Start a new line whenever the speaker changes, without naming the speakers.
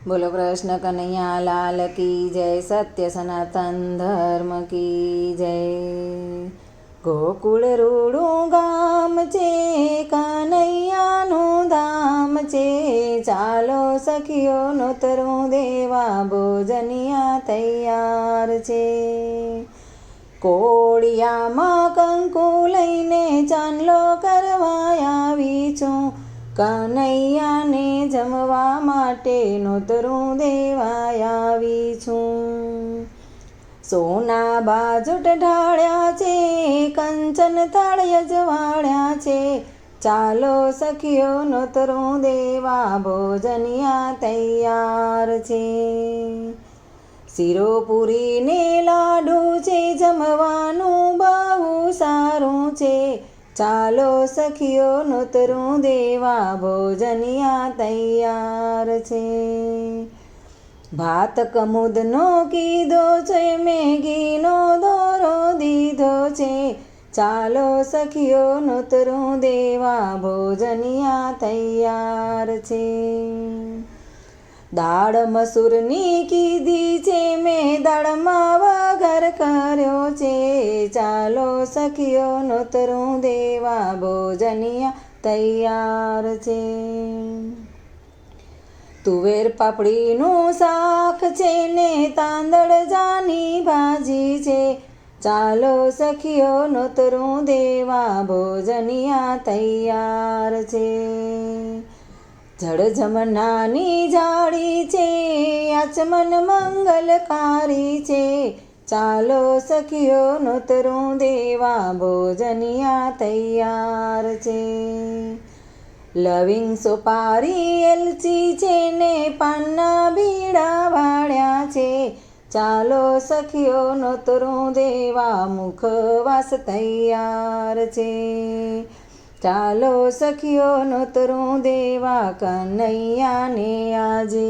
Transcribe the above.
બોલો કૃષ્ણ કનૈયા લાલ કી જય, સત્ય સનાતન ધર્મ કી જય। ગોકુળ રૂડું ગામ છે, કનૈયાનું ધામ છે, ચાલો સખીઓ નોતરું દેવા ભોજનિયા તૈયાર છે। કોળિયામાં કંકુ લઈને ચાંદલો કરવા આવી છું, કનૈયાને જમવા માટે નોતરું દેવા આવી છું। સોના બાજુટ ઢાળ્યા છે, કંચન થાળ અજવાળ્યા છે, ચાલો સખીઓ નોતરું દેવા ભોજનિયા તૈયાર છે। શીરો પૂરીને લાડુ છે, જમવાનું બહુ સારું છે, ચાલો સખીઓ નોતરું દેવા ભોજનિયા તૈયાર છે। ભાત કમુદનો કીધો છે, મેગીનો દોરો દીધો છે, ચાલો સખીઓ નોતરું દેવા ભોજનિયા તૈયાર છે। દાળ મસૂરની કીધી છે, મેં દાળમાં વઘાર કર્યો છે, ચાલો સખીઓ નોતરું દેવા ભોજનિયા તૈયાર છે। તુવેર પાપડીનું શાક છે ને તાંદળ જાની ભાજી છે, ચાલો સખીઓ નોતરું દેવા ભોજનિયા તૈયાર છે। જળજમનાની જાળી છે, આચમન મંગલકારી છે, ચાલો સખીઓ નોતરું દેવા ભોજનિયા તૈયાર છે। લવિંગ સોપારી એલચી છે ને પાનના બીડા વાળ્યા છે, ચાલો સખીઓ નોતરું દેવા મુખવાસ તૈયાર છે, ચાલો સખીઓ નોતરું દેવા કનૈયાને આજે।